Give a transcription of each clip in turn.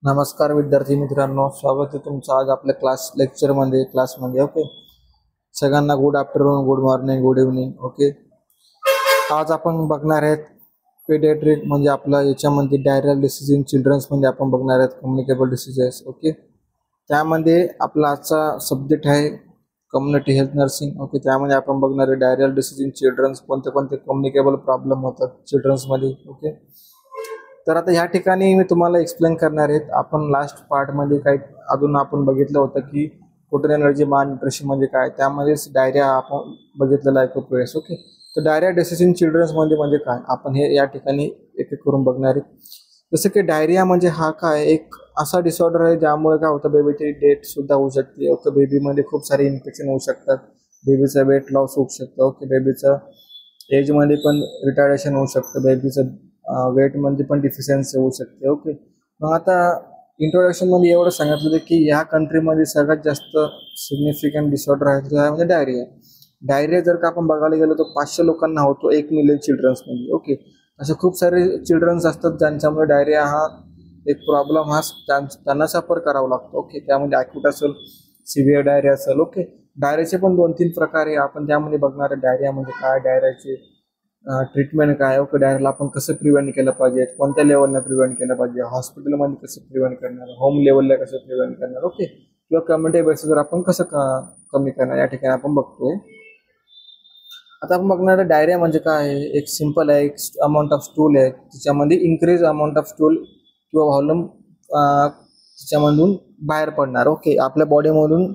नमस्कार विद्यार्थी मित्रांनो, स्वागत आहे तुमचं आज आपल्या क्लासमध्ये. ओके, सगळ्यांना good afternoon, good morning, good evening. Okay, आज आपण बघणार आहेत पेडियाट्रिक म्हणजे आपला याच्यामध्ये डायरियल डिसीज इन चिल्ड्रन्स मध्ये आपण बघणार आहेत कम्युनिकेबल डिसीजेस. ओके, त्यामध्ये आपला आजचा सब्जेक्ट आहे कम्युनिटी हेल्थ नर्सिंग. ओके, त्यामध्ये आपण बघणार आहे डायरियल डिसीज इन चिल्ड्रन्स, कोणते कोणते कम्युनिकेबल प्रॉब्लेम होतात चिल्ड्रन्समध्ये. ओके, तर आता ह्या ठिकाणी मी तुम्हाला एक्सप्लेन करणार आहे. आपण लास्ट पार्टमध्ये काही अजून आपण बघितलं होतं की टोटल एनर्जी माल न्यूट्रिशन म्हणजे काय, त्यामध्येच डायरिया आपण बघितलेला आहे खूप वेळेस. ओके, तर डायरिया डिसीज इन चिल्ड्रन्समध्ये म्हणजे काय आपण हे या ठिकाणी एक एक करून बघणार आहे. जसं की डायरिया म्हणजे हा काय एक असा डिसऑर्डर आहे ज्यामुळे काय होतं बेबीची डेथ सुद्धा होऊ शकते. ओके, बेबीमध्ये खूप सारे इन्फेक्शन होऊ शकतात, बेबीचं वेट लॉस होऊ शकतं. ओके, बेबीचं एजमध्ये पण रिटार्डेशन होऊ शकतं, बेबीचं वेटमध्ये पण डिफिशियन्सी होऊ शकते. ओके, मग आता इंट्रोडक्शनमध्ये एवढं सांगितलं की ह्या कंट्रीमध्ये सगळ्यात जास्त सिग्निफिकंट डिसऑर्डर आहे तो म्हणजे डायरिया. डायरिया जर का आपण बघायला गेलो तर 500 लोकांना होतो 1 मिलियन चिल्ड्रन्समध्ये. ओके, असे खूप सारे चिल्ड्रन्स असतात ज्यांच्यामुळे डायरिया हा एक प्रॉब्लेम हा त्यांना सफर करावा लागतो. ओके, त्यामध्ये ॲक्यूट असेल, सिव्हिअर डायरिया असेल. ओके, डायरियाचे पण 2-3 प्रकार आहे आपण त्यामध्ये बघणार आहे. डायरिया म्हणजे काय, डायरियाचे ट्रीटमेंट काय. ओके, डायरियाला आपण कसं प्रिव्हेंट केलं पाहिजे, कोणत्या लेवलला प्रिव्हेंट केलं पाहिजे, हॉस्पिटलमध्ये कसं प्रिव्हेंट करणार, होम लेवलला कसं प्रिव्हेंट करणार. ओके, किंवा कम्युनिटी बेसिसवर आपण कसं कमी करणार या ठिकाणी आपण बघतोय. आता आपण बघणार डायरिया म्हणजे काय आहे. एक सिंपल आहे, एक अमाऊंट ऑफ स्टूल आहे, त्याच्यामध्ये इन्क्रीज अमाऊंट ऑफ स्टूल किंवा व्हॉल्यूम त्याच्यामधून बाहेर पडणार. ओके, आपल्या बॉडीमधून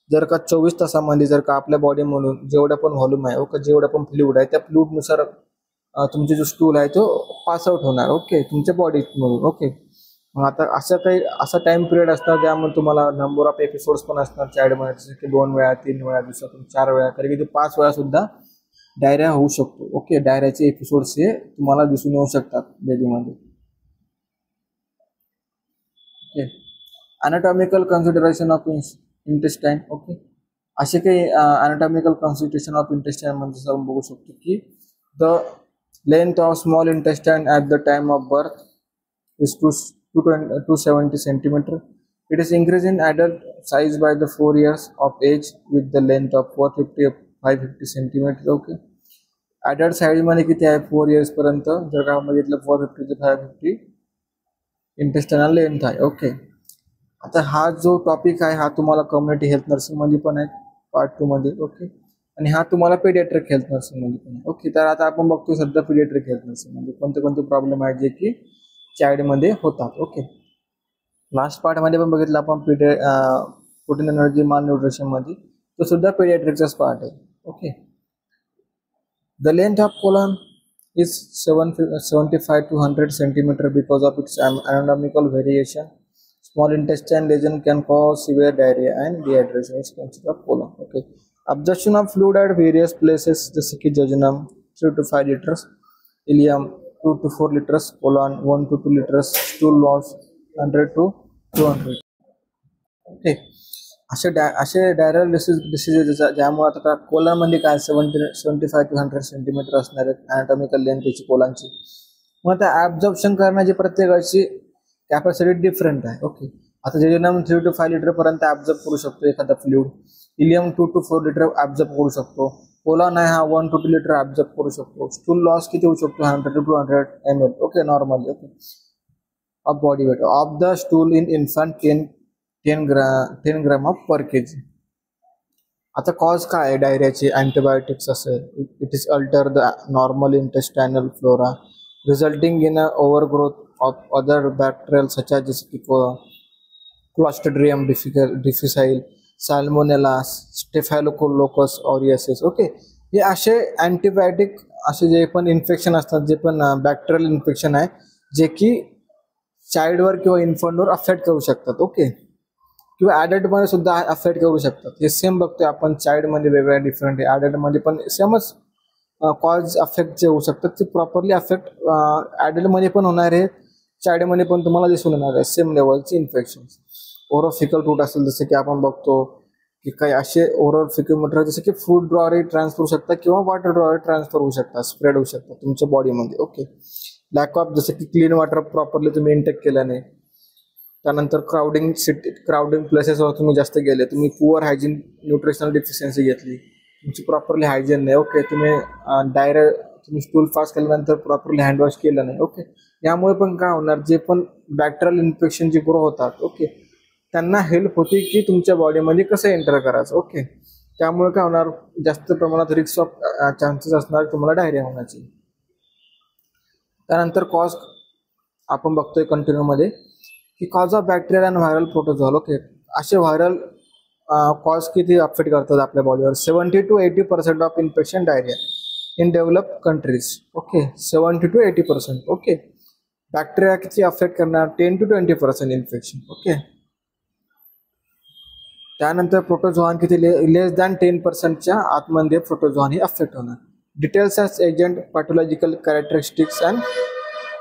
जर का 24 तासामध्ये जर का आपल्या बॉडीमधून जेवढा पण व्हॉल्यूम आहे, ओके, जेवढा पण फ्लुइड आहे त्या फ्लुइडनुसार तुमचे जो स्टूल आहे तो पास आउट होणार. ओके, तुमच्या बॉडीमधून. ओके, मग आता असा टाइम पिरियड असणार ज्यामध्ये तुम्हाला नंबर ऑफ एपिसोड्स पण असणार चाइल्डमध्ये, जसं की 2 वेळा, 3 वेळा, दिवसातून 4 वेळा, कधी कधी 5 वेळा सुद्धा डायरिया होऊ शकतो. ओके, डायरियाचे एपिसोड्स हे तुम्हाला दिसून येऊ शकतात बेबीमध्ये. Okay, anatomical consideration of intestine. Okay, असे काही अनाटॉमिकल कन्सिडरेशन ऑफ इंटेस्टाईन म्हणजे आपण बघू शकतो की the length of small intestine at the time of birth is 270 centimeter. It is increased in adult size by the 4 years of age with the length of 550 centimeter. Okay, adult size मध्ये किती आहे 4 years पर्यंत जर का बघितलं 450 ते 550 intestinal length आहे. Okay, आता हा जो टॉपिक आहे हा तुम्हाला कम्युनिटी हेल्थ नर्सिंग मध्ये पण आहे पार्ट 2 मध्ये. ओके, आणि हा तुम्हाला पेडियाट्रिक हेल्थ नर्सिंग मध्ये पण आहे. ओके, तर आता आपण बघतो सध्या पेडियाट्रिक हेल्थ नर्सिंग मध्ये कोणते कोणते प्रॉब्लेम आहेत जे की चाइल्डमध्ये होतात. ओके, लास्ट पार्टमध्ये पण बघितलं आपण प्रोटीन एनर्जी माल न्यूट्रिशनमध्ये, तो सुद्धा पेडियाट्रिकचाच पार्ट आहे. Okay, the length of colon is 75 to 100 centimeter because of its anatomical variation. Small intestine lesion can cause severe diarrhea and dehydration. It's considered of colon. Okay, absorption of fluid at various places जसे की jejunum 3 to 5 liters, ileum 2 to 4 liters, colon 1 to 2 liters, stool loss 100 to 200. Okay, असे diarrhoeal diseases ज्यामुळे आता कोलनमध्ये काय 75 to 100 centimetre असणार आहेत अनाटॉमिकल length त्याची कोलनची. मग आता ॲब्झॉर्प्शन करण्याची प्रत्येकाची कॅपॅसिटी डिफरंट आहे. ओके, आता जेजुनम 3 to 5 लिटर पर्यंत ॲब्झॉर्ब करू शकतो एखादा fluid, ileum 2 to 4 litre absorb करू शकतो, कोलन आहे हा 1 to 2 लिटर ॲब्झॉर्ब करू शकतो. स्टूल लॉस किती होऊ शकतो 100 to 200 ml. Okay, normally. Okay, of body weight of the stool in infant 10 gram of per kg. आता कॉज काय आहे डायरियाचे, अँटीबायोटिक्स असेल, it is alter the normal intestinal flora resulting in a overgrowth of other bacterial such as जसे की Clostridium difficile, Salmonella, Staphylococcus aureus. Okay, हे असे antibiotic असे जे पण इन्फेक्शन असतात, जे पण बॅक्टेरियल इन्फेक्शन आहे जे की चाइल्डवर किंवा इन्फंटवर अफेक्ट करू शकतात. ओके, किंवा ॲडल्टमध्ये सुद्धा अफेक्ट करू शकतात. हे सेम बघतोय आपण चाइल्डमध्ये वेगळ्या डिफरंट आहे, ॲडल्टमध्ये पण सेमच कॉज अफेक्ट जे होऊ शकतात ते प्रॉपरली अफेक्ट ॲडल्टमध्ये पण होणार आहे, चाइल्डमध्ये पण तुम्हाला दिसून येणार आहे सेम लेवलचे इन्फेक्शन. ओरोफिकल रूट असेल जसं की आपण बघतो की काही असे ओरल फिक्युमेटर जसे की फूड ड्रॉवरही ट्रान्सफर होऊ शकतात किंवा वॉटर ड्रॉवर ट्रान्सफर होऊ शकतात, स्प्रेड होऊ शकतात तुमच्या बॉडीमध्ये. ओके, लॅक ऑफ जसं की क्लीन वॉटर प्रॉपरली तुम्ही इंटेक केल्याने त्यानंतर क्राउडिंग प्लेसेसवर तुम्ही जास्त गेले, तुम्ही पुअर हायजीन न्यूट्रिशनल डिफिशियन्सी घेतली, तुमची प्रॉपरली हायजीन नाही, ओके, तुम्ही स्टूल पास केल्यानंतर प्रॉपरली हँडवॉश केलं नाही, ओके, यामुळे पण काय होणार, जे पण बॅक्टेरियल इन्फेक्शन जे ग्रो होतात, ओके, त्यांना हेल्प होते की तुमच्या बॉडीमध्ये कसं एंटर करायचं, ओके. त्यामुळे काय होणार, जास्त प्रमाणात रिस्क ऑफ चान्सेस असणार तुम्हाला डायरिया होण्याची. त्यानंतर कॉज आपण बघतोय कंटिन्यूमध्ये की cause of bacterial and viral protozoal, okay. असे व्हायरल कॉज किती अफेक्ट करतात आपल्या बॉडीवर, 70 to 80% of infection diarrhoea in develop countries, okay. 70 to 80%, okay. Bacteria किती अफेक्ट करणार, 10 to 20% इन्फेक्शन, ओके. त्यानंतर प्रोटोझोआन किती, लेस दॅन 10%च्या आतमध्ये प्रोटोझोआन ही अफेक्ट होणार. Details as agent, pathological characteristics and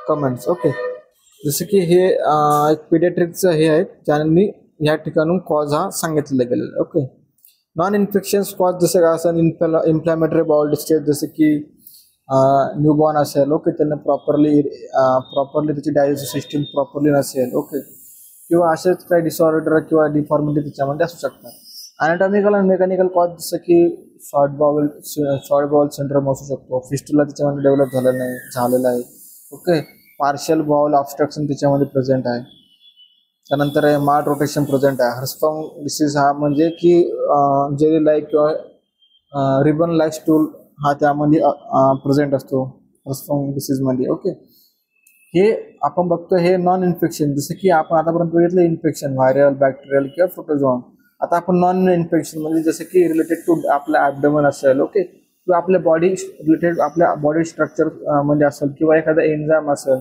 comments, okay. जसं की हे एक पिडियाट्रिकचं हे आहे, ज्यांनी या ठिकाणून कॉज हा सांगितलेला गेलेला, ओके. नॉन इन्फेक्शन्स कॉज जसं काय असेल, इन्फ्लॅमेटरी बाउल डिस्ट्रेस, जसं की न्यूबॉर्न असेल, ओके, त्यांना प्रॉपरली त्याची डायजेस्टिव्ह सिस्टीम प्रॉपरली नसेल, ओके, किंवा असेच काही डिसऑर्डर किंवा डिफॉर्मिटी त्याच्यामध्ये असू शकतात. अॅनाटॉमिकल आणि मेकॅनिकल कॉज जसं की शॉर्ट बाउल सिंड्रोम असू शकतो, फिस्टुला त्याच्यामध्ये डेव्हलप झालेला आहे, ओके. पार्शियल बाउल ऑब्स्ट्रक्शन त्याच्यामध्ये प्रेझेंट आहे. त्यानंतर माल रोटेशन प्रेझेंट आहे. हर्सफॉर्म डिसीज हा म्हणजे की जेली लाईक किंवा रिबन लाईक स्टूल हा त्यामध्ये प्रेझेंट असतो हर्सफॉर्म डिसीजमध्ये, ओके. हे आपण बघतो हे नॉन इन्फेक्शन, जसं की आपण आतापर्यंत बघितलं इन्फेक्शन व्हायरल, बॅक्टेरियल किंवा प्रोटोझोआन. आता आपण नॉन इन्फेक्शन म्हणजे जसं की रिलेटेड टू आपला ॲब्डोमेन असेल, ओके, किंवा आपल्या बॉडी रिलेटेड आपल्या बॉडी स्ट्रक्चर म्हणजे असेल किंवा एखादा एन्झाइम असेल,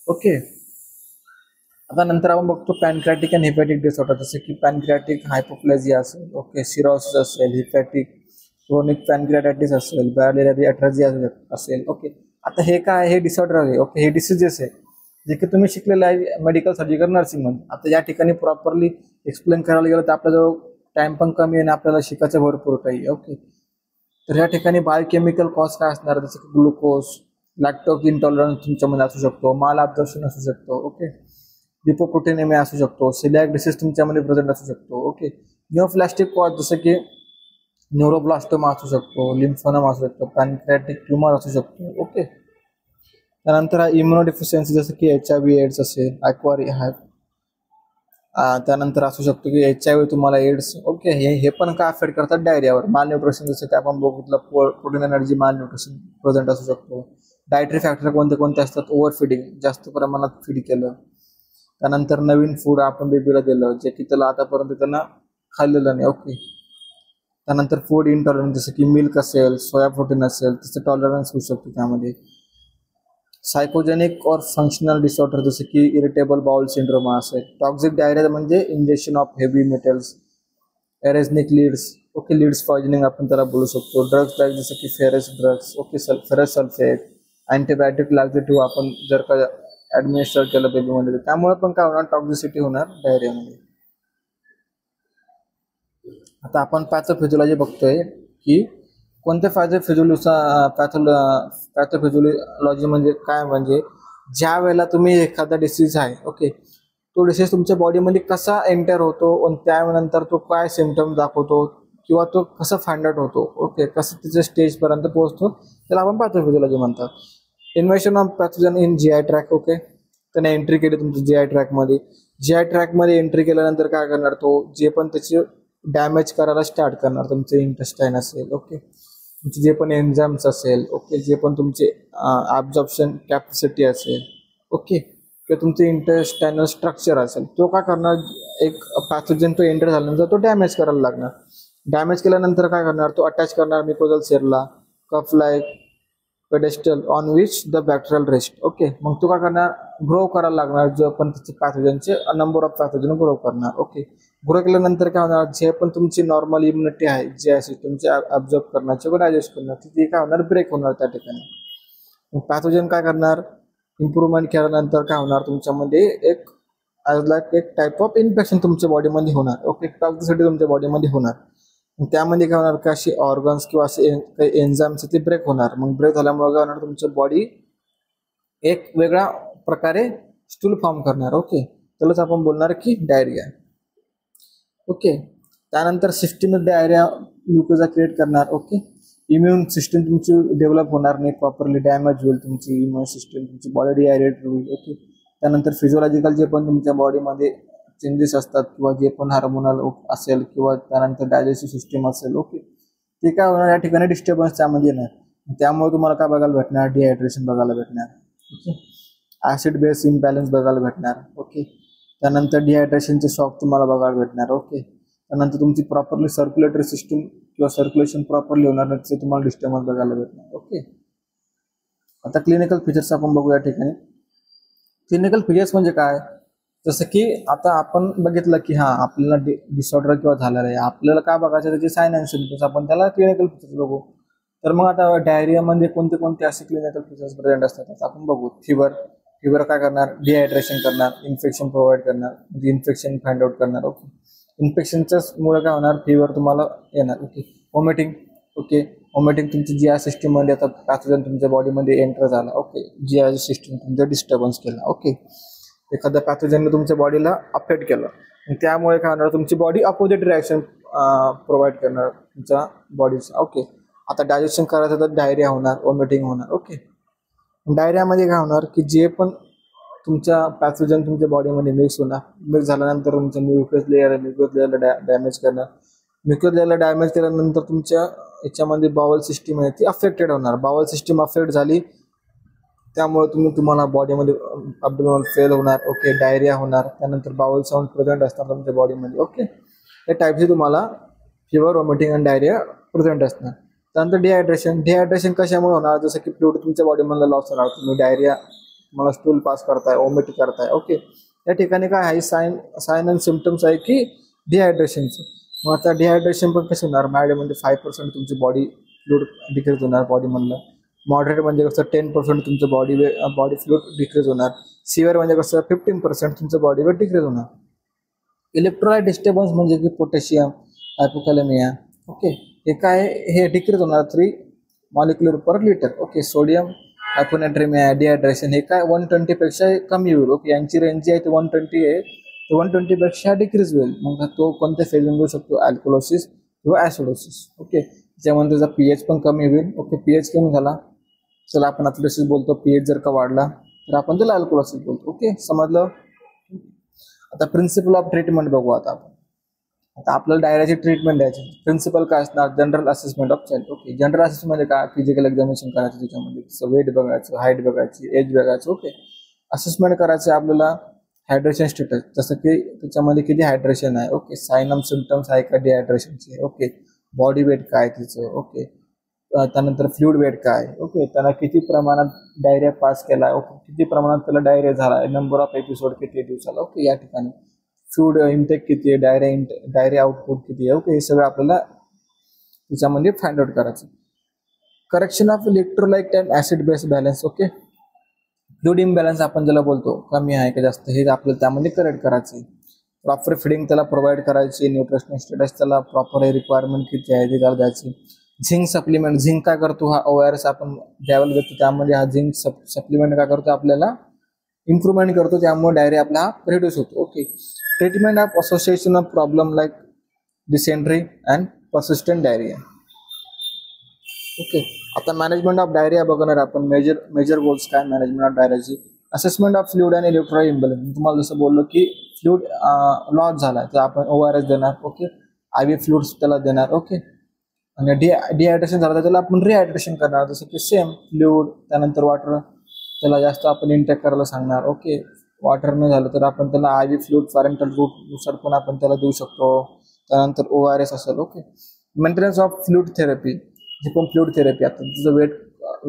ओके. आता नंतर आपण बघतो पॅनक्रियाटिक अँड हिपॅटिक डिसऑर्डर, जसं की पॅनक्रियाटिक हायपोप्लेजिया असेल, ओके, सिरोसिस असेल, हिपॅटिक क्रोनिक पॅनक्रियाटायटिस असेल, बायलेरी अट्रेजिया असेल, ओके. आता हे काय, हे डिसऑर्डर आहे, ओके, हे डिसीजेस आहे जे की तुम्ही शिकलेलं आहे मेडिकल सर्जिकल नर्सिंगमध्ये. आता या ठिकाणी प्रॉपरली एक्सप्लेन करायला गेलं तर आपल्याजवळ टाइम पण कमी आहे आणि आपल्याला शिकायचं भरपूर काही, ओके. तर या ठिकाणी बायोकेमिकल कॉज काय असणार, जसं की ग्लुकोज, लॅक्टोज इंटॉलरन्स तुमच्यामध्ये असू शकतो, माल ॲब्झॉर्प्शन असू शकतो, ओके, लिपोप्रोटीनेमिया असू शकतो, सिलियाक डिसीज तुमच्यामध्ये प्रेझेंट असू शकतो, ओके. निओप्लास्टिक कॉज जसं की न्यूरोब्लास्टोमा असू शकतो, लिम्फोनम असू शकतो, पॅनक्रियाटिक ट्युमर असू शकतो, ओके. त्यानंतर इम्युनोडिफिशियन्सी जसं की HIV एड्स असेल, त्यानंतर असू शकतो की HIV तुम्हाला एड्स, ओके. हे पण काय अफेक्ट करतात डायरियावर. माल न्यूट्रिशन जसं की आपण बघितलं प्रोटीन एनर्जी माल न्यूट्रिशन प्रेझेंट असू शकतो. डायटरी फॅक्टर कोणते असतात, ओव्हर फिडिंग, जास्त प्रमाणात फीड केलं. त्यानंतर नवीन फूड आपण बेबीला दिलं जे की त्याला आतापर्यंत त्यांना खाल्लेलं नाही, ओके. त्यानंतर फूड इंटॉलरन्स जसं की मिल्क असेल, सोया प्रोटीन असेल, त्याचं टॉलरन्स होऊ शकतो त्यामध्ये. सायकोजेनिक और फंक्शनल डिसऑर्डर जसं की इरिटेबल बाउल सिंड्रोम असेल. टॉक्सिक डायरिया म्हणजे injection of heavy metals, arsenic leads, okay, leads poisoning आपण त्याला बोलू शकतो. ड्रग्स लाईक जसं की ferrous drugs, okay, ferrous sulphate, antibiotic laxative आपण जर का ॲडमिनिस्टर केलं बेबीमध्ये त्यामुळे पण काय होणार, टॉक्झिसिटी होणार डायरियामध्ये. आता आपण पॅथोफिजिओलॉजी बघतोय की कोणत्या पॅथोफिजिओलॉजी म्हणजे काय, म्हणजे ज्या वेळेला तुम्ही एखादा डिसीज आहे, ओके, तो डिसीज तुमच्या बॉडीमध्ये कसा एंटर होतो आणि त्यानंतर तो काय सिम्पटम्स दाखवतो किंवा तो कसं फाइंड आउट होतो, ओके, कसं तिच्या स्टेजपर्यंत पोहोचतो, त्याला आपण पॅथोफिजिओलॉजी म्हणतात. Invasion of pathogen in GI tract, okay. त्याने एंट्री केली तुमच्या GI ट्रॅकमध्ये. GI ट्रॅकमध्ये एंट्री केल्यानंतर काय करणार, तो जे पण त्याची डॅमेज करायला स्टार्ट करणार, तुमचे इंटेस्टाईन असेल, ओके, तुमचे जे पण एन्झाइम्स असेल, ओके, जे पण तुमचे ॲब्झॉर्प्शन कॅपॅसिटी असेल, ओके, किंवा तुमचे इंटेस्टायनल स्ट्रक्चर असेल, तो काय करणार, एक पॅथोजन तो एंटर झाल्यानंतर तो डॅमेज करायला लागणार. डॅमेज केल्यानंतर काय करणार, तो अटॅच करणार मिकोजल सेलला, cuff like pedestal on which the bacterial rest, okay. मग तो काय करणार, ग्रो करायला लागणार, जो पण त्याचे पॅथोजनचे नंबर ऑफ पॅथोजन ग्रो करणार, ओके. ग्रो केल्यानंतर काय होणार, जे पण तुमची नॉर्मल इम्युनिटी आहे, जे असेल तुमचे ॲब्झॉर्ब करण्याचे व डायजेस्ट करण्याची, ती काय होणार, ब्रेक होणार त्या ठिकाणी. मग पॅथोजन काय करणार, इम्प्रूव्हमेंट केल्यानंतर काय होणार, तुमच्यामध्ये एक टाईप ऑफ इन्फेक्शन तुमच्या बॉडीमध्ये होणार, ओके, टॉक्सिसिटी तुमच्या बॉडीमध्ये होणार. मग त्यामध्ये काय होणार, का अशी ऑर्गन्स किंवा असे काही एन्झाइम्स ते ब्रेक होणार. मग ब्रेक झाल्यामुळे काय होणार, तुमची बॉडी एक वेगळ्या प्रकारे स्टूल फॉर्म करणार, ओके. त्यालाच आपण बोलणार की डायरिया. ओके. त्यानंतर सिस्टीम डायरिया ग्लुकोजा क्रिएट करणार. ओके. इम्युन सिस्टीम तुमची डेव्हलप होणार नाही, प्रॉपरली डॅमेज होईल तुमची इम्युन सिस्टीम, तुमची बॉडी डिहायड्रेट होईल. ओके. त्यानंतर फिजिओलॉजिकल जे पण तुमच्या बॉडीमध्ये चेंजेस असतात किंवा जे पण हार्मोनल असेल किंवा त्यानंतर डायजेस्टिव्ह सिस्टीम असेल, ओके, ते काय होणार, या ठिकाणी डिस्टर्बन्स त्यामध्ये येणार. त्यामुळे तुम्हाला काय बघायला भेटणार, डिहायड्रेशन बघायला भेटणार. ओके. ऍसिड बेस इम्बॅलन्स बघायला भेटणार. ओके. त्यानंतर डिहायड्रेशनचे शॉक तुम्हाला बघायला भेटणार. ओके. त्यानंतर तुमची प्रॉपरली सर्क्युलेटरी सिस्टीम किंवा सर्क्युलेशन प्रॉपरली होणार नाही, त्याचे तुम्हाला डिस्टर्बन्स बघायला भेटणार. ओके. आता क्लिनिकल फीचर्स आपण बघू या ठिकाणी. क्लिनिकल फीचर्स म्हणजे काय, जसं की आता आपण बघितलं की हा आपल्याला डिसऑर्डर किंवा झालेला आहे, आपल्याला काय बघायचं त्याचे साइन अँड सिम्पटम्स, आपण त्याला क्लिनिकल फीचर्स बघू. तर मग आता डायरियामध्ये कोणते कोणते असे क्लिनिकल फीचर्स प्रेझेंट असतात आपण बघू. फिवर काय करणार, डिहायड्रेशन करणार, इन्फेक्शन प्रोव्हाइड करणार, म्हणजे इन्फेक्शन फाइंड आउट करणार. ओके. इन्फेक्शनच्याच मुळे काय होणार, फिवर तुम्हाला येणार. ओके. वॉमिटिंग. ओके. वॉमिटिंग तुमची जी आय सिस्टीममध्ये आता पॅथोजन तुमच्या बॉडीमध्ये एंटर झाला. ओके. जी आय सिस्टीम तुमचं डिस्टर्बन्स केला. ओके. एखाद्या पॅथोजनने तुमच्या बॉडीला अफेक्ट केलं, त्यामुळे काय होणार, तुमची बॉडी अपोजिट रिॲक्शन प्रोव्हाइड करणार तुमच्या बॉडीचा. ओके. आता डायजेशन करायचं तर डायरिया होणार, वॉमिटिंग होणार. ओके. डायरियामध्ये काय होणार की जे पण तुमच्या पॅथोजन तुमच्या बॉडीमध्ये मिक्स होणार, मिक्स झाल्यानंतर तुमच्या म्युकस लेअरला डॅमेज करणार. म्युकस लेअरला डॅमेज केल्यानंतर तुमच्या याच्यामध्ये बाउल सिस्टीम आहे ती अफेक्टेड होणार. बाउल सिस्टीम अफेक्ट झाली त्यामुळे तुम्हाला बॉडीमध्ये अब्डोमिनल फेल होणार. ओके. डायरिया होणार. त्यानंतर बाउल साऊंड प्रेझेंट असणार तुमच्या बॉडीमध्ये. ओके. या टाईपचे तुम्हाला फिवर, वॉमिटिंग आणि डायरिया प्रेझेंट असणार. त्यानंतर डिहायड्रेशन कशामुळे होणार, जसं की फ्लुइड तुमच्या बॉडीमधला लॉस होणार, तुम्ही डायरिया मला स्टूल पास करताय, वॉमिट करताय. ओके. या ठिकाणी काय आहे, साइन अँड सिम्पटम्स आहे की डिहायड्रेशनचं. मग आता डिहायड्रेशन पण कसं होणार, माइल्ड म्हणजे 5% तुमची बॉडी फ्लुइड डिक्रीज होणार बॉडीमधलं. मॉडरेट म्हणजे कसं 10% तुमचं बॉडी फ्लुइड डिक्रीज होणार. सिव्हिअर म्हणजे कसं 15% तुमचं बॉडी वेट डिक्रीज होणार. इलेक्ट्रोलाइट डिस्टर्बन्स म्हणजे की पोटॅशियम, हायपोकॅलेमिया. ओके. हे काय, हे डिक्रीज होणार 3 molecular per litre. Okay. Sodium, hyponatraemia, dehydration हे काय 120 पेक्षा कमी होईल. ओके. यांची रेंज जी आहे ती 120 आहे, तर 120 पेक्षा डिक्रीज होईल. मग तो कोणत्या फेजमध्ये येऊ शकतो, अल्कोलोसिस किंवा ॲसिडोसिस. ओके. त्याच्यामध्ये त्याचा पीएच पण कमी होईल. ओके. पीएच कमी झाला, चला आपण ॲथलेटिक्स बोलतो, पीएच जर का वाढला तर आपण त्याला अल्कोलोसिस बोलतो. ओके. समजलं. आता प्रिन्सिपल ऑफ ट्रीटमेंट बघू. आता आपल्याला डायरियाची ट्रीटमेंट द्यायची. प्रिन्सिपल काय असणार, general assessment of child. Okay. General assessment म्हणजे काय, फिजिकल एक्झामिनेशन करायचं, त्याच्यामध्ये वेट बघायचं, हाईट बघायची, एज बघायचं. ओके. असेसमेंट करायचं आपल्याला हायड्रेशन स्टेटस, जसं की त्याच्यामध्ये किती हायड्रेशन आहे. ओके. साइन अँड सिम्पटम्स आहे का डिहायड्रेशनचे. ओके. बॉडी वेट काय तिचं. ओके. त्यानंतर फ्लुइड वेट काय. ओके. त्याला किती प्रमाणात डायरिया पास केला. ओके. किती प्रमाणात त्याला डायरिया झाला, नंबर ऑफ एपिसोड किती दिवसाला. ओके. या ठिकाणी फ्लुइड इनटेक किती आहे, डायरिया आउटपुट किती आहे. ओके. हे सगळं आपल्याला त्याच्यामध्ये फाइंड आउट करायचं. Correction of electrolyte and acid base balance. Okay. Fluid imbalance आपण ज्याला बोलतो, कमी आहे का जास्त, हे आपल्याला त्यामध्ये करेक्ट करायचं. प्रॉपर फिडिंग त्याला प्रोव्हाइड करायची, न्यूट्रिशनल स्टेटस त्याला प्रॉपर रिक्वायरमेंट किती आहे ती त्याला द्यायची. झिंक सप्लिमेंट, झिंक काय करतो, हा ORS आपण द्यायला देतो, त्यामध्ये हा झिंक सप्लिमेंट काय करतो, आपल्याला इम्प्रूव्हमेंट करतो, त्यामुळे डायरिया आपला हा रिड्यूस होतो. Okay. Treatment of association of problem like dysentery and persistent diarrhoea. Okay. आता मॅनेजमेंट ऑफ डायरिया बघणार आपण. मेजर गोल्स काय मॅनेजमेंट ऑफ डायरियाची. Assessment of fluid and electrolyte imbalance. तुम्हाला जसं बोललो की फ्लुइड लॉस झाला तर आपण ORS देणार. ओके. IV फ्लुइड्स त्याला देणार. ओके. आणि डिहायड्रेशन झालं तर त्याला आपण रिहायड्रेशन करणार, जसं की सेम फ्लुइड, त्यानंतर वॉटर त्याला जास्त आपण इंटेक करायला सांगणार. ओके. वॉटर न झालं तर आपण त्याला IV फ्लुइड पॅरेंटल रूटनुसार पण आपण त्याला देऊ शकतो. त्यानंतर ORS असेल. Okay. Maintenance of fluid therapy, जी पण फ्लुइड थेरपी, आता तुझं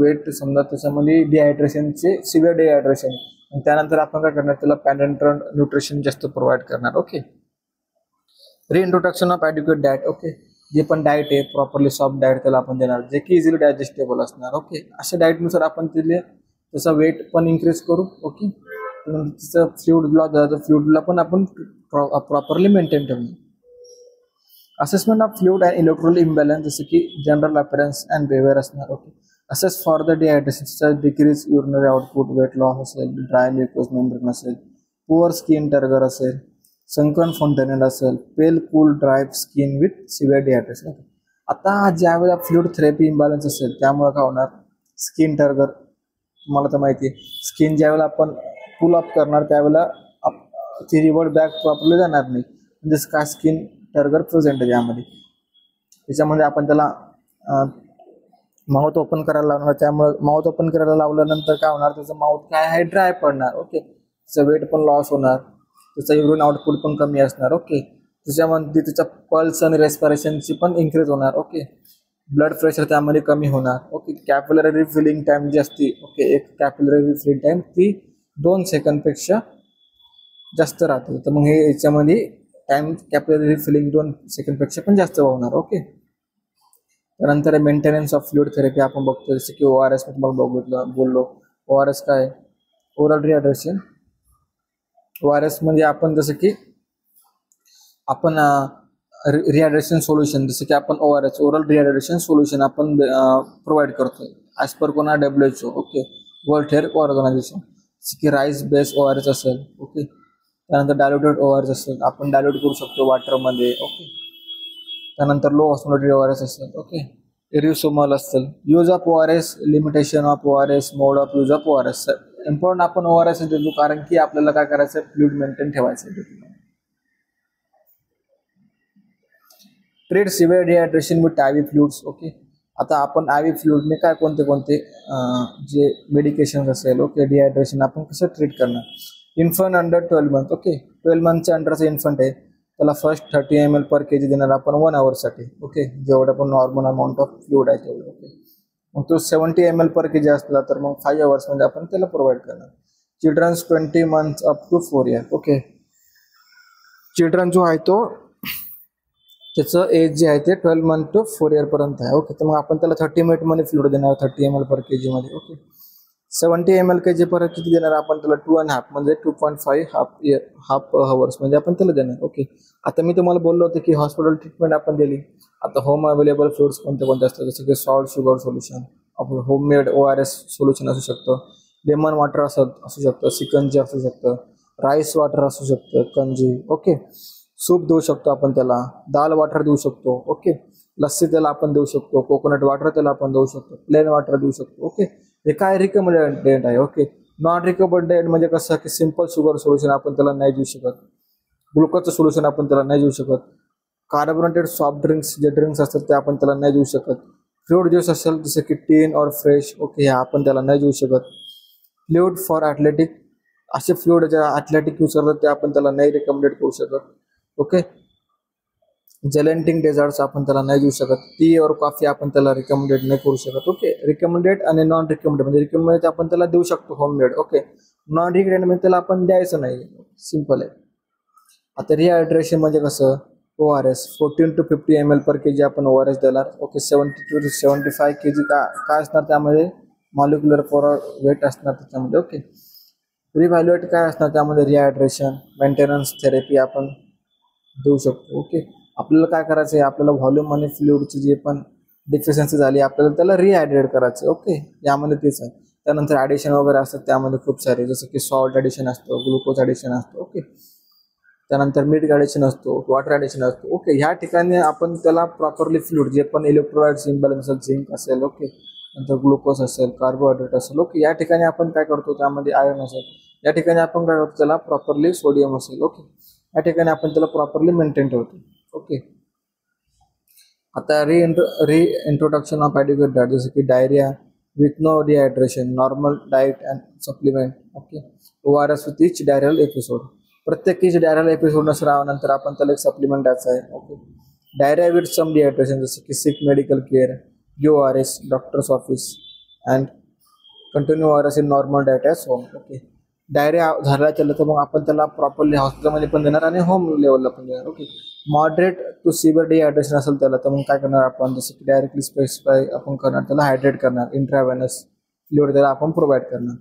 वेट समजा त्याच्यामध्ये डिहायड्रेशनचे सिव्हिअर डिहायड्रेशन, आणि त्यानंतर आपण काय करणार, त्याला पॅरेंटल न्यूट्रिशन जास्त प्रोव्हाइड करणार. Okay. Reintroduction of adequate diet. Okay. जे पण डाएट आहे प्रॉपरली सॉफ्ट डाएट त्याला आपण देणार, जे की इझिली डायजेस्टेबल असणार. ओके. अशा डाएटनुसार आपण त्याचा वेट पण इन्क्रीज करू. ओके. तिचं फ्लुइड लॉस झालं तर फ्लुइडला पण आपण प्रॉपरली मेंटेन ठेवू. Assessment of fluid and electrolyte imbalance, जसं की जनरल अपीअरन्स अँड बिहेवियर असणार. Okay. Assess for the dehydration, decrease urinary output, weight loss असेल, ड्राय म्युकस मेम्ब्रेन असेल, पुअर स्किन टर्गर असेल, संकन फाउंटेनेड असेल, pale cool dry skin with severe dehydration. आता ज्यावेळेला fluid therapy imbalance असेल त्यामुळे काय होणार, स्किन टर्गर. तुम्हाला तर माहिती आहे, स्किन ज्यावेळेला आपण पुल अप करणार त्यावेळेला ती रिव्हर्ट बॅक प्रॉपरली जाणार नाही, म्हणजे काय स्किन टर्गर प्रेझेंट आहे त्यामध्ये. त्याच्यामध्ये आपण त्याला माउथ ओपन करायला लावणार. त्यामुळे माउथ ओपन करायला लावल्यानंतर काय होणार, त्याचं माउथ काय आहे, ड्राय पडणार. ओके, त्याचं वेट पण लॉस होणार, त्याचं युरिन आउटपुट पण कमी असणार. ओके, त्याच्यामध्ये त्याच्या पल्स आणि रेस्पिरेशनची पण इन्क्रीज होणार. ओके, ब्लड प्रेशर त्यामध्ये कमी होणार. ओके, कॅपिलरी रिफिलिंग टाइम जी असते, ओके, एक कॅपिलरी रिफिलिंग टाइम ती 2 सेकंदपेक्षा जास्त राहते. तर मग हे याच्यामध्ये टाइम कॅपिलरी रिफिलिंग 2 सेकंदपेक्षा पण जास्त होणार. ओके, त्यानंतर मेंटेनन्स ऑफ फ्लुइड थेरपी आपण बघतो, जसे की ORS मी तुम्हाला बोललो. ORS काय, ओरल रिहायड्रेशन. ORS म्हणजे आपण जसं की आपण रिहायड्रेशन सोल्युशन, जसं की आपण ORS ओरल रिहायड्रेशन सोल्युशन आपण प्रोव्हाइड करतो ॲज पर कोणा WHO. Okay, world health organization. जसं की राईस बेस ORS असेल. ओके, त्यानंतर डायल्युटेड ORS असेल, आपण डायल्यूट करू शकतो वाटरमध्ये. ओके, त्यानंतर लो ऑस्मोलेटेड ORS असेल. ओके, इरिसोमल असेल. Use of ORS, limitation of ORS, mode of use of ORS. Important आपण ORS देतो कारण की आपल्याला काय करायचं आहे, फ्लुइड मेंटेन ठेवायचं आहे. Treat severe dehydration with IV fluids. Okay, आता आपण IV फ्लुइडने काय कोणते जे मेडिकेशन असेल, ओके, डिहायड्रेशन आपण कसं ट्रीट करणार. Infant under 12 month. ओके, 12 मंथच्या अंडरचा इन्फंट आहे त्याला फर्स्ट 30 ml पर kg देणार आपण 1 hourसाठी. ओके, जेवढं पण नॉर्मल अमाऊंट ऑफ फ्लुइड आहे तेवढं. ओके, मग तो 70 ml पर kg असला तर मग 5 hours मध्ये आपण त्याला प्रोव्हाइड करणार. Children's 20 months up to 4 years. Okay, children जो आहे तो त्याचं एज जे आहे ते 12 month to 4 year पर्यंत आहे. ओके, तर मग आपण त्याला 30 minute मध्ये फ्लुइड देणार 30 ml पर kg मध्ये. ओके, 70 ml kg पर किती देणार आपण त्याला 2.5 म्हणजे 2.5 हाफ hours म्हणजे आपण त्याला देणार. ओके, आता मी तुम्हाला बोललो होतो की हॉस्पिटल ट्रीटमेंट आपण दिली. आता होम अवेलेबल फ्लुइड्स कोणते असतात, जसं की सॉल्ट शुगर सोल्युशन, आपण होममेड ORS सोल्युशन असू शकतं, लेमन वॉटर असू शकतं, सिकंजी असू शकतं, राईस वॉटर असू शकतं, कंजी. ओके, सूप देऊ शकतो आपण त्याला, दाल वॉटर देऊ शकतो. ओके, लस्सी त्याला आपण देऊ शकतो, कोकोनट वॉटर त्याला आपण देऊ शकतो, प्लेन वॉटर देऊ शकतो. ओके, हे काय रिकमेंडेड आहे. ओके, नॉन रिकमेंडेड म्हणजे कसं की सिम्पल शुगर सोल्युशन आपण त्याला नाही देऊ शकत, ग्लुकोजचं सोल्युशन आपण त्याला नाही देऊ शकत, कार्बोनेटेड सॉफ्ट ड्रिंक्स जे ड्रिंक्स असतात ते आपण त्याला नाही देऊ शकत, फ्लुइड ज्यूस असेल जसं की टीन और फ्रेश. ओके, हे आपण त्याला नाही देऊ शकत. फ्लुइड फॉर ॲथलेटिक, असे फ्लुइड जे ॲथलेटिक यूज करतात ते आपण त्याला नाही रिकमेंडेड करू शकत. ओके, जेलेंटिंग डेझर्ट्स आपण त्याला नाही देऊ शकत. टी और कॉफी आपण त्याला रिकमेंडेड नाही करू शकत. ओके, रिकमेंडेड आणि नॉन रिकमेंडेड म्हणजे रिकमेंडेड आपण त्याला देऊ शकतो होममेड. ओके, नॉन रिकमेंडेड म्हणजे त्याला आपण द्यायचं नाही, सिम्पल आहे. आता रिहायड्रेशन म्हणजे कसं, ORS 14 to 50 ml per kg आपण ORS देणार. ओके, 70 to 75 kg काय असणार त्यामध्ये, मॉलिक्युलर फॉर वेट असणार त्याच्यामध्ये. ओके, रिव्हॅल्युएट काय असणार त्यामध्ये, रिहायड्रेशन, मेंटेनन्स थेरपी आपण देऊ शकतो. ओके, आपल्याला काय करायचं आहे, आपल्याला व्हॉल्यूम आणि फ्लुइडची जे पण डिफिशियन्सी झाली आपल्याला त्याला रिहायड्रेट करायचं. ओके, यामध्ये तेच आहे. त्यानंतर ॲडिशन वगैरे असतात त्यामध्ये खूप सारे, जसं की सॉल्ट ॲडिशन असतो, ग्लुकोज ॲडिशन असतो. ओके, त्यानंतर मीठ ॲडिशन असतो, वॉटर ॲडिशन असतो. ओके, ह्या ठिकाणी आपण त्याला प्रॉपरली फ्लुइड जे पण इलेक्ट्रोलाइट्स इम्बॅलन्स असेल, झिंक असेल, ओके, नंतर ग्लुकोज असेल, कार्बोहायड्रेट असेल. ओके, या ठिकाणी आपण काय करतो त्यामध्ये आयर्न असेल, या ठिकाणी आपण काय करतो त्याला प्रॉपरली सोडियम असेल. ओके, या ठिकाणी आपण त्याला प्रॉपरली मेंटेन ठेवतो. ओके, आता इंट्रोडक्शन ऑफ ॲडिक्वेट डाएट, जसं की diarrhoea with no dehydration, normal diet and supplement. Okay, ORS with each diarrhoeal episode, प्रत्येक इच डायरियल एपिसोड नंतर आपण त्याला एक सप्लिमेंट द्यायचं आहे. Okay, diarrhoea with some dehydration, जसं की seek medical care, ORS, doctor's office and continue ORS in normal diet as home. Okay, diarrhoea झाला त्याला तर मग आपण त्याला प्रॉपरली हॉस्पिटलमध्ये पण देणार आणि होम लेवलला पण देणार. Okay, moderate to severe dehydration असेल त्याला तर मग काय करणार आपण, जसं की डायरेक्टली स्पेसिफाय आपण करणार, त्याला हायड्रेट करणार, इंट्राव्हेनस फ्लुइड त्याला आपण प्रोव्हाइड करणार.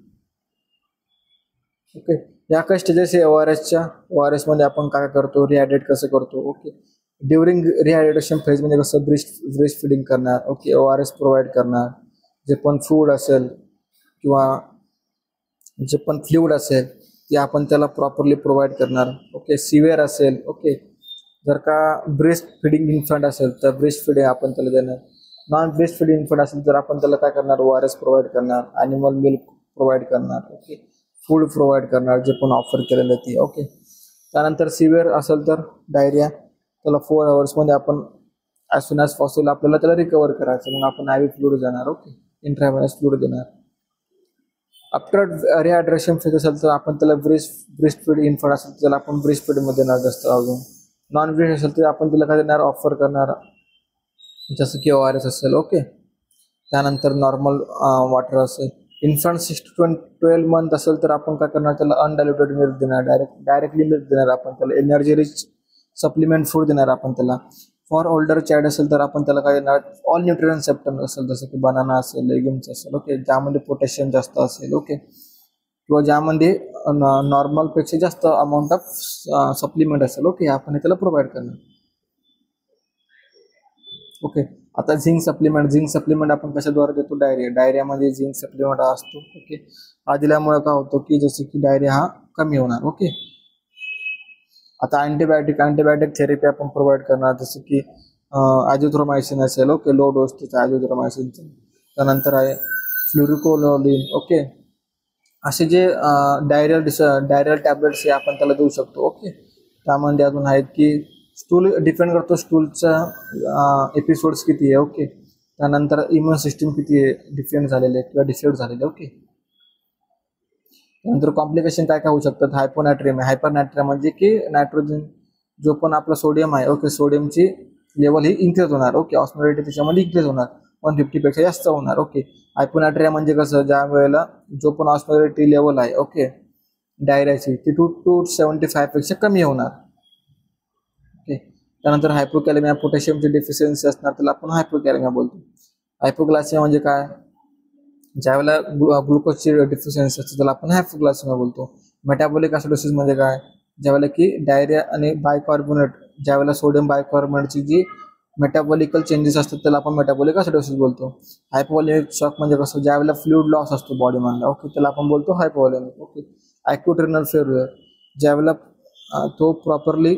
ओके, या काही स्टेजेस आहे ORS मध्ये आपण काय करतो, रिहायड्रेट कसं करतो. ओके, ड्युरिंग रिहायड्रेशन फेज म्हणजे कसं, ब्रेस्ट फिडिंग करणार. ओके, ORS प्रोव्हाइड करणार, जे पण फूड असेल किंवा जे पण फ्लुइड असेल ती आपण त्याला प्रॉपरली प्रोव्हाइड करणार. ओके, सिव्हिअर असेल, ओके, जर का ब्रेस्ट फिडिंग इन्फंट असेल तर ब्रेस्ट फिडिंग आपण त्याला देणार. नॉन ब्रेस्ट फिडिंग इन्फंट असेल तर आपण त्याला काय करणार, ORS प्रोव्हाइड करणार, ॲनिमल मिल्क प्रोव्हाइड करणार. ओके, फूड प्रोव्हाइड करणार जे पण ऑफर केलेलं ते. ओके, त्यानंतर सिव्हिअर असेल तर डायरिया, त्याला 4 आवर्समध्ये आपण ॲज सून ॲज पॉसिबल आपल्याला त्याला रिकवर करायचं. मग आपण IV फ्लूइड देणार. ओके, इंट्राव्हेनस फ्लूइड देणार. आफ्टर रिहायड्रेशन फेज असेल तर आपण त्याला ब्रेस्ट फीड इन्फंट असेल तर त्याला आपण ब्रेस्ट फीडमध्ये देणार जास्त अजून. नॉन ब्रेस्ट असेल तर आपण त्याला काय देणार, ऑफर करणार जसं की ORS असेल. ओके, त्यानंतर नॉर्मल वॉटर असेल. इन्फंट 6 to 12 मंथ असेल तर आपण काय करणार, त्याला अनडायल्युटेड मिल्क देणार, डायरेक्टली मिल्क देणार आपण त्याला. एनर्जी रिच सप्लिमेंट फूड देणार आपण त्याला. फॉर ओल्डर चाइल्ड असेल तर आपण त्याला काय देणार, ऑल न्यूट्रिएंट सप्लिमेंट असेल जसं की बनाना असेल, लेग्युम्स असेल. ओके, ज्यामध्ये पोटॅशियम जास्त असेल. ओके, किंवा ज्यामध्ये नॉर्मलपेक्षा जास्त अमाऊंट ऑफ सप्लिमेंट असेल. ओके, आपण त्याला प्रोव्हाइड करणार. ओके, आता झिंक सप्लिमेंट आपण कशाद्वारे देतो, डायरियामध्ये झिंक सप्लिमेंट असतो. ओके, हा दिल्यामुळे काय होतं की जसं की डायरिया हा कमी होणार. ओके, आता अँटीबायोटिक थेरपी आपण प्रोव्हाइड करणार जसं की ॲझिथ्रोमायसिन असेल. ओके, लो डोस त्याचा ॲझिथ्रोमायसिनचं. त्यानंतर आहे फ्लुरिकोलोलिन. ओके, असे जे डायरियल टॅबलेट्स हे आपण त्याला देऊ शकतो. ओके, त्यामध्ये अजून आहेत की स्टूल डिपेंड करतो, स्टूलचा एपिसोड्स किती आहे. ओके, त्यानंतर इम्युन सिस्टीम किती आहे डिफेक्ट झालेले किंवा डिफेक्ट झालेले. ओके, नंतर कॉम्प्लिकेशन काय काय होऊ शकतात, हायपरनॅट्रिया म्हणजे की नायट्रोजन जो पण आपला सोडियम आहे. ओके, सोडियमची लेवल ही इन्क्रीज होणार. ओके, ऑस्मोलॅरिटी त्याच्यामध्ये इन्क्रीज होणार, 150 पेक्षा जास्त होणार. ओके, हायपोनॅट्रिया म्हणजे कसं, ज्या वेळेला जो पण ऑस्मोलॅरिटी लेवल आहे ओके डायरियाची ती 2 to 75 पेक्षा कमी होणार. ओके, त्यानंतर हायपोकॅलेमिया, पोटॅशियमची डेफिशियन्सी असणार त्याला आपण हायपोकॅलेमिया बोलतो. हायपोग्लायसेमिया म्हणजे काय, ज्यावेळेला ग्लुकोजची डेफिशियन्सी असते त्याला आपण हायपोग्लायसेमिया बोलतो. मेटाबॉलिक ॲसिडोसिस म्हणजे काय, ज्यावेळेला की डायरिया आणि बायकार्बोनेट, ज्यावेळेला सोडियम बायकार्बोनेटची जी मेटाबॉलिकल चेंजेस असतात त्याला आपण मेटाबॉलिक ॲसिडोसिस बोलतो. हायपोव्हॉलेमिक शॉक म्हणजे कसं, ज्यावेळेला फ्लुइड लॉस असतो बॉडीमधला. ओके, त्याला आपण बोलतो hypovolaemic. Okay, acute renal failure, ज्यावेळेला तो प्रॉपरली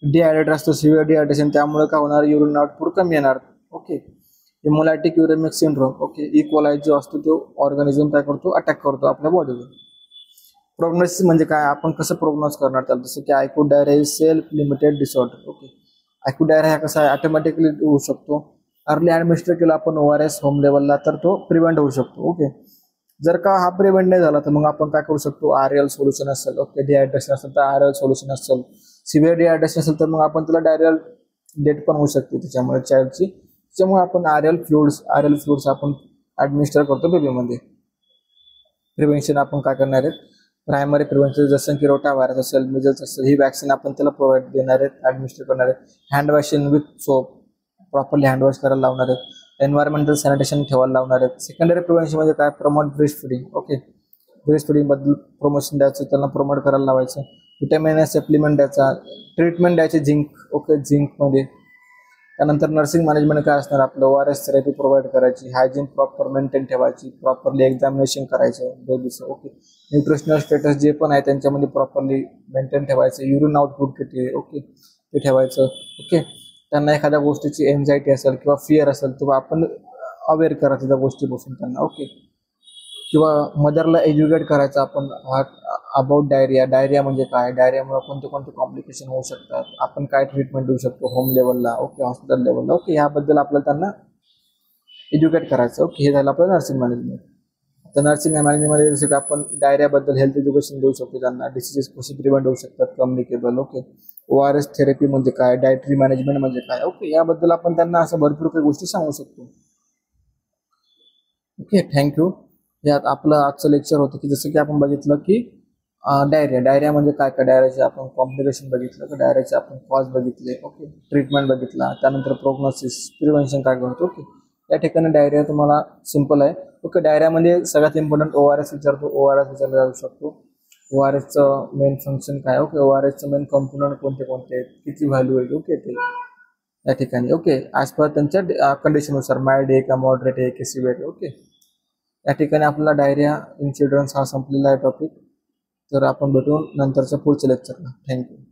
डिहायड्रेट असतो, सिव्हिअर डिहायड्रेशन, त्यामुळे काय होणार, युरिन आउटपुट कमी येणार. Okay, haemolytic uraemic syndrome. Okay, equalise जो असतो तो ऑर्गॅनिझम काय करतो, अटॅक करतो आपल्या बॉडीवर. प्रोग्नोसिस म्हणजे काय, आपण कसं प्रोग्नोज करणार त्याला, जसं की acute diarrhoea self limited disorder. Okay, acute diarrhoea हा कसा आहे, ऑटोमॅटिकली होऊ शकतो. अर्ली ॲडमिनिस्टर केला आपण ORS होम लेवलला तर तो प्रिव्हेंट होऊ शकतो. ओके, जर का हा प्रिव्हेंट नाही झाला तर मग आपण काय करू शकतो, RL सोल्युशन असेल. ओके, डिहायड्रेशन असेल तर RL सोल्युशन असेल. सिव्हिअर डिहायड्रेशन असेल तर मग आपण त्याला डायरियल डेट पण होऊ शकते त्याच्यामुळे चाइल्डची. त्याच्यामुळे आपण RL फ्लुइड्स आपण ॲडमिनिस्टर करतो बेबीमध्ये. प्रिव्हेन्शन आपण काय करणार आहेत, प्रायमरी प्रिव्हेन्शन जसं की रोटा व्हायरस असेल, मिजल्स असेल, ही वॅक्सिन आपण त्याला प्रोव्हाइड देणार आहेत, ॲडमिनिस्टर करणार आहेत. Hand washing with soap, properly handwash करायला लावणार आहेत. एन्व्हायरमेंटल सॅनिटेशन ठेवायला लावणार आहेत. सेकंडरी प्रिव्हेन्शन म्हणजे काय, promote breast feeding. Okay, breast फिडिंगबद्दल प्रमोशन द्यायचं, त्यांना प्रमोट करायला लावायचं. व्हिटॅमिन सप्लिमेंट द्यायचा, ट्रीटमेंट द्यायची झिंक. ओके, झिंकमध्ये. त्यानंतर नर्सिंग मॅनेजमेंट काय असणार आपलं, ORS थेरपी प्रोव्हाइड करायची, हायजीन प्रॉपर मेंटेन ठेवायची, प्रॉपरली एक्झामिनेशन करायचं बेबीचं. ओके, न्यूट्रिशनल स्टेटस जे पण आहे त्यांच्यामध्ये प्रॉपरली मेंटेन ठेवायचं. युरिन आउटपुट किती आहे ओके ते ठेवायचं. ओके, त्यांना एखाद्या गोष्टीची एन्झायटी असेल किंवा फिअर असेल तर आपण अवेअर करायचं त्या गोष्टीपासून त्यांना. ओके, किंवा मदरला एज्युकेट करायचं आपण अबाउट डायरिया म्हणजे काय, डायरियामुळे कोणते कोणते कॉम्प्लिकेशन होऊ शकतात, आपण काय ट्रीटमेंट देऊ शकतो होम लेवलला. ओके, हॉस्पिटल लेवलला. ओके, याबद्दल आपल्याला त्यांना एज्युकेट करायचं. ओके, हे झालं आपलं नर्सिंग मॅनेजमेंट. तर नर्सिंग मॅनेजमेंटमध्ये जसं की आपण डायरियाबद्दल हेल्थ एज्युकेशन देऊ शकतो त्यांना, डिसीजेस कसे प्रिव्हेंट होऊ शकतात, कम्युनिकेबल. ओके, ORS थेरपी म्हणजे काय, डायटरी मॅनेजमेंट म्हणजे काय. ओके, याबद्दल आपण त्यांना असं भरपूर काही गोष्टी सांगू शकतो. Okay, thank you. यात आपलं आजचं लेक्चर होतं की जसं की आपण बघितलं की डायरिया म्हणजे काय, डायरियाचे आपण कॉम्प्लिकेशन बघितलं, तर डायरियाचे आपण कॉज बघितले. ओके, ट्रीटमेंट बघितला, त्यानंतर प्रोग्नोसिस, प्रिव्हेन्शन काय करतो. ओके, या ठिकाणी डायरिया तुम्हाला सिम्पल आहे. ओके, डायरियामध्ये सगळ्यात इम्पॉर्टंट ORS विचारला जाऊ शकतो. ORSचं मेन फंक्शन काय. ओके, ORSचं मेन कंपोनंट कोणते कोणते आहेत, किती व्हॅल्यू आहे. ओके, ते या ठिकाणी. ओके, ॲज पर त्यांच्या कंडिशननुसार माइल्ड आहे का, मॉडरेट आहे की सिव्हिअर. ओके, या ठिकाणी आपला डायरिया इन चिल्ड्रन्स हा संपलेला आहे टॉपिक. तर आपण भेटू नंतरच्या पुढच्या लेक्चरला. थँक्यू.